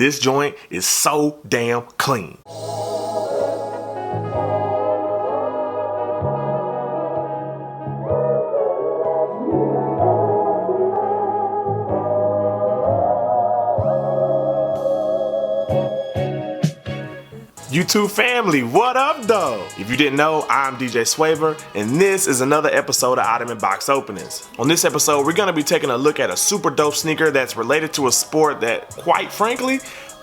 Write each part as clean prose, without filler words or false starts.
This joint is so damn clean. YouTube family, what up though? If you didn't know, I'm DJ Swavor, and this is another episode of Ottoman Box Openings. On this episode, we're gonna be taking a look at a super dope sneaker that's related to a sport that, quite frankly,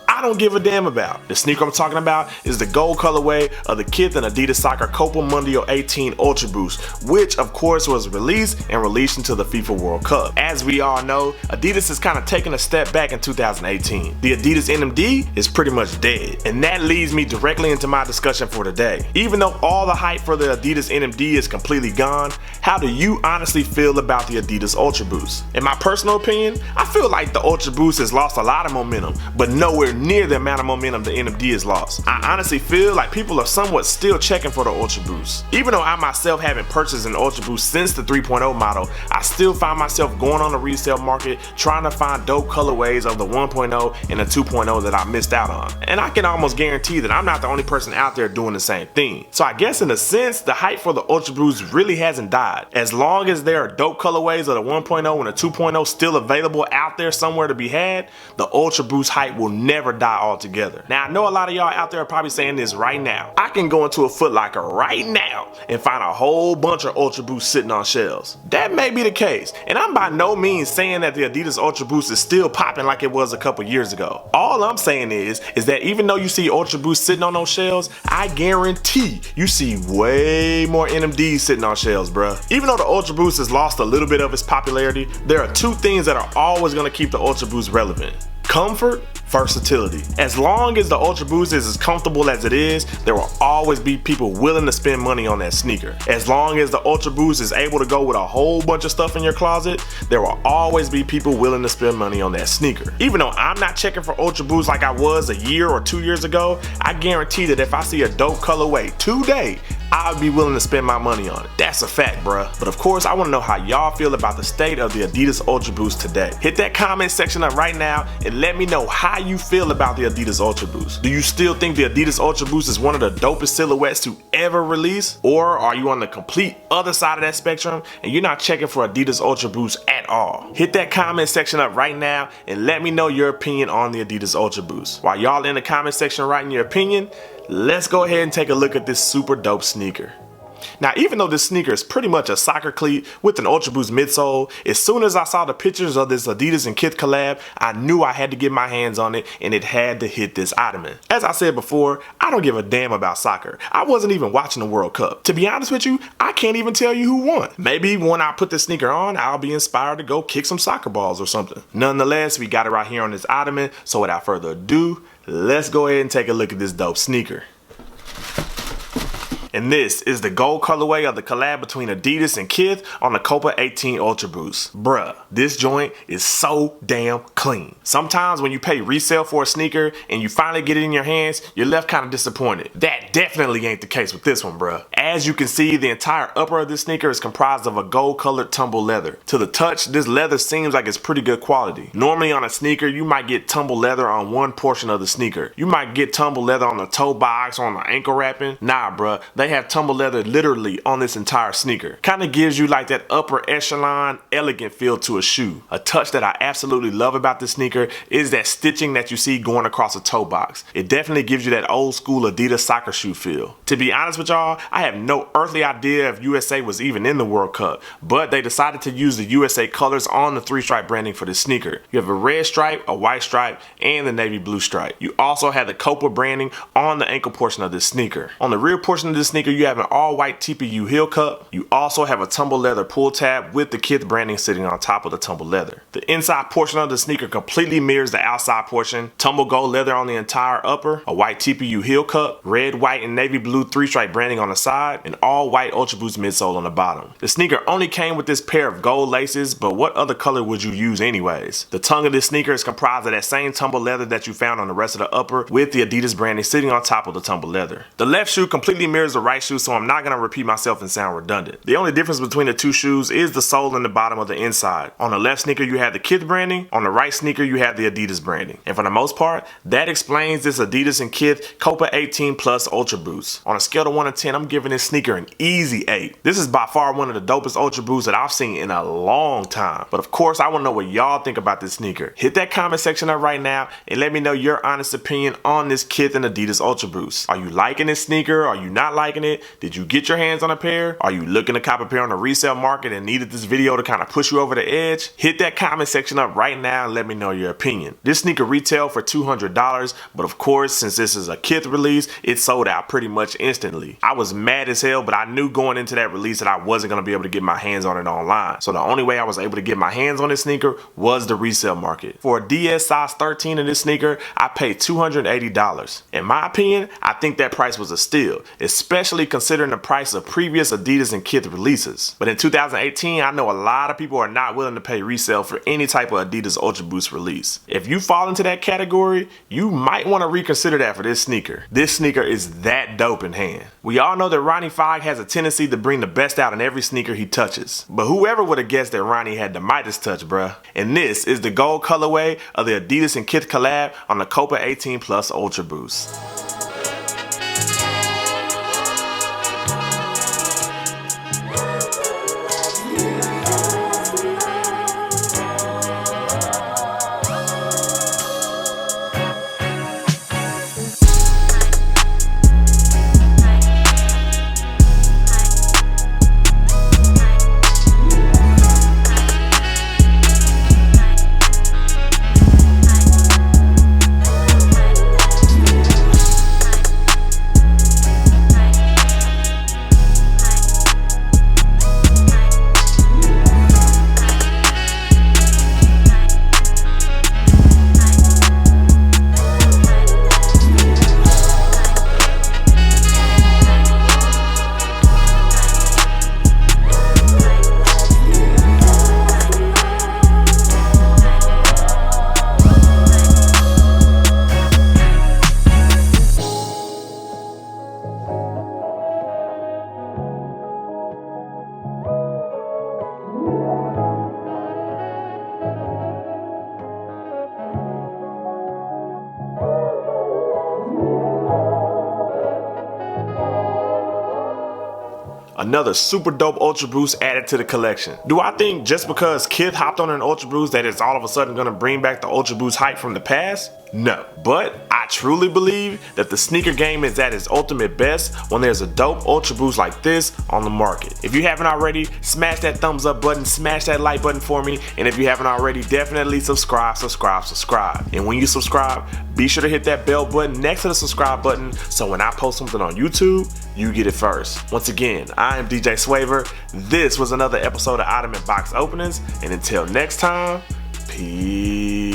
I don't give a damn about. The sneaker I'm talking about is the gold colorway of the Kith and Adidas Copa Mundial 18 Ultra Boost, which of course was released into the FIFA World Cup. As we all know, Adidas has kind of taken a step back in 2018. The Adidas NMD is pretty much dead, and that leads me directly into my discussion for today. Even though all the hype for the Adidas NMD is completely gone, how do you honestly feel about the Adidas Ultra Boost? In my personal opinion, I feel like the Ultra Boost has lost a lot of momentum, but nowhere near the amount of momentum the NMD has lost. I honestly feel like people are somewhat still checking for the Ultra Boost. Even though I myself haven't purchased an Ultra Boost since the 3.0 model, I still find myself going on the resale market trying to find dope colorways of the 1.0 and the 2.0 that I missed out on. And I can almost guarantee that I'm not the only person out there doing the same thing. So I guess in a sense, the hype for the Ultra Boost really hasn't died. As long as there are dope colorways of the 1.0 and the 2.0 still available out there somewhere to be had, the Ultra Boost hype will never die altogether. Now I know a lot of y'all out there are probably saying this right now. I can go into a Foot Locker right now and find a whole bunch of Ultra Boosts sitting on shelves. That may be the case, and I'm by no means saying that the Adidas Ultra Boost is still popping like it was a couple years ago. All I'm saying is that even though you see Ultra Boosts sitting on those shelves, I guarantee you see way more NMDs sitting on shelves, bruh. Even though the Ultra Boost has lost a little bit of its popularity, there are two things that are always going to keep the Ultra Boost relevant: comfort, versatility. As long as the Ultra Boost is as comfortable as it is, there will always be people willing to spend money on that sneaker. As long as the Ultra Boost is able to go with a whole bunch of stuff in your closet, there will always be people willing to spend money on that sneaker. Even though I'm not checking for Ultra Boost like I was a year or 2 years ago, I guarantee that if I see a dope colorway today, I'll be willing to spend my money on it. That's a fact, bruh. But of course, I want to know how y'all feel about the state of the Adidas Ultra Boost today. Hit that comment section up right now and let me know how you feel about the Adidas Ultra Boost. Do you still think the Adidas Ultra Boost is one of the dopest silhouettes to ever release? Or are you on the complete other side of that spectrum and you're not checking for Adidas Ultra Boost at all? Hit that comment section up right now and let me know your opinion on the Adidas Ultra Boost. While y'all in the comment section writing your opinion, let's go ahead and take a look at this super dope sneaker. Now, even though this sneaker is pretty much a soccer cleat with an Ultra Boost midsole, as soon as I saw the pictures of this Adidas and Kith collab, I knew I had to get my hands on it and it had to hit this Ottoman. As I said before, I don't give a damn about soccer. I wasn't even watching the World Cup. To be honest with you, I can't even tell you who won. Maybe when I put this sneaker on, I'll be inspired to go kick some soccer balls or something. Nonetheless, we got it right here on this Ottoman, so without further ado, let's go ahead and take a look at this dope sneaker. And this is the gold colorway of the collab between Adidas and Kith on the Copa 18 Ultra Boost. Bruh, this joint is so damn clean. Sometimes when you pay resale for a sneaker and you finally get it in your hands, you're left kind of disappointed. That definitely ain't the case with this one, bruh. As you can see, the entire upper of this sneaker is comprised of a gold colored tumble leather. To the touch, this leather seems like it's pretty good quality. Normally on a sneaker, you might get tumble leather on one portion of the sneaker. You might get tumble leather on the toe box or on the ankle wrapping. Nah, bruh. They have tumble leather literally on this entire sneaker. Kind of gives you like that upper echelon elegant feel to a shoe. A touch that I absolutely love about this sneaker is that stitching that you see going across a toe box. It definitely gives you that old school Adidas soccer shoe feel. To be honest with y'all, I have no earthly idea if USA was even in the World Cup, but they decided to use the USA colors on the 3-stripe branding for this sneaker. You have a red stripe, a white stripe, and the navy blue stripe. You also have the Copa branding on the ankle portion of this sneaker. On the rear portion of this sneaker, you have an all-white Tpu Heel Cup. You also have a tumble leather pull tab with the Kith branding sitting on top of the tumble leather. The inside portion of the sneaker completely mirrors the outside portion. Tumble gold leather on the entire upper, a white Tpu Heel Cup, red, white, and navy blue 3-stripe branding on the side, and all white Ultra Boost midsole on the bottom. The sneaker only came with this pair of gold laces, but what other color would you use anyways? The tongue of this sneaker is comprised of that same tumble leather that you found on the rest of the upper with the Adidas branding sitting on top of the tumble leather. The left shoe completely mirrors the right shoe, so I'm not gonna repeat myself and sound redundant. The only difference between the two shoes is the sole and the bottom of the inside. On the left sneaker you have the Kith branding, on the right sneaker you have the Adidas branding. And for the most part, that explains this Adidas and Kith Copa 18 Plus Ultra Boost. On a scale of 1 to 10, I'm giving this sneaker an easy 8. This is by far one of the dopest Ultra Boosts that I've seen in a long time. But of course, I wanna know what y'all think about this sneaker. Hit that comment section up right now and let me know your honest opinion on this Kith and Adidas Ultra Boost. Are you liking this sneaker? Are you not liking it? Did you get your hands on a pair? Are you looking to cop a pair on the resale market and needed this video to kind of push you over the edge? Hit that comment section up right now and let me know your opinion. This sneaker retailed for $200, but of course, since this is a Kith release, it sold out pretty much instantly. I was mad as hell, but I knew going into that release that I wasn't gonna be able to get my hands on it online. So the only way I was able to get my hands on this sneaker was the resale market. For a DS size 13 of this sneaker, I paid $280. In my opinion, I think that price was a steal, especially considering the price of previous Adidas and Kith releases. But in 2018, I know a lot of people are not willing to pay resale for any type of Adidas Ultra Boost release. If you fall into that category, you might want to reconsider that for this sneaker. This sneaker is that dope in hand. We all know that Ronnie Fogg has a tendency to bring the best out in every sneaker he touches. But whoever would have guessed that Ronnie had the Midas touch, bruh? And this is the gold colorway of the Adidas and Kith collab on the Copa 18 Plus Ultra Boost. Another super dope Ultra Boost added to the collection. Do I think just because Kith hopped on an Ultra Boost that it's all of a sudden gonna bring back the Ultra Boost hype from the past? No. But I truly believe that the sneaker game is at its ultimate best when there's a dope Ultra Boost like this on the market. If you haven't already, smash that thumbs up button, smash that like button for me, and if you haven't already, definitely subscribe. And when you subscribe, be sure to hit that bell button next to the subscribe button so when I post something on YouTube, you get it first. Once again, I am DJ Swavor. This was another episode of Ottoman Box Openings, and until next time, peace.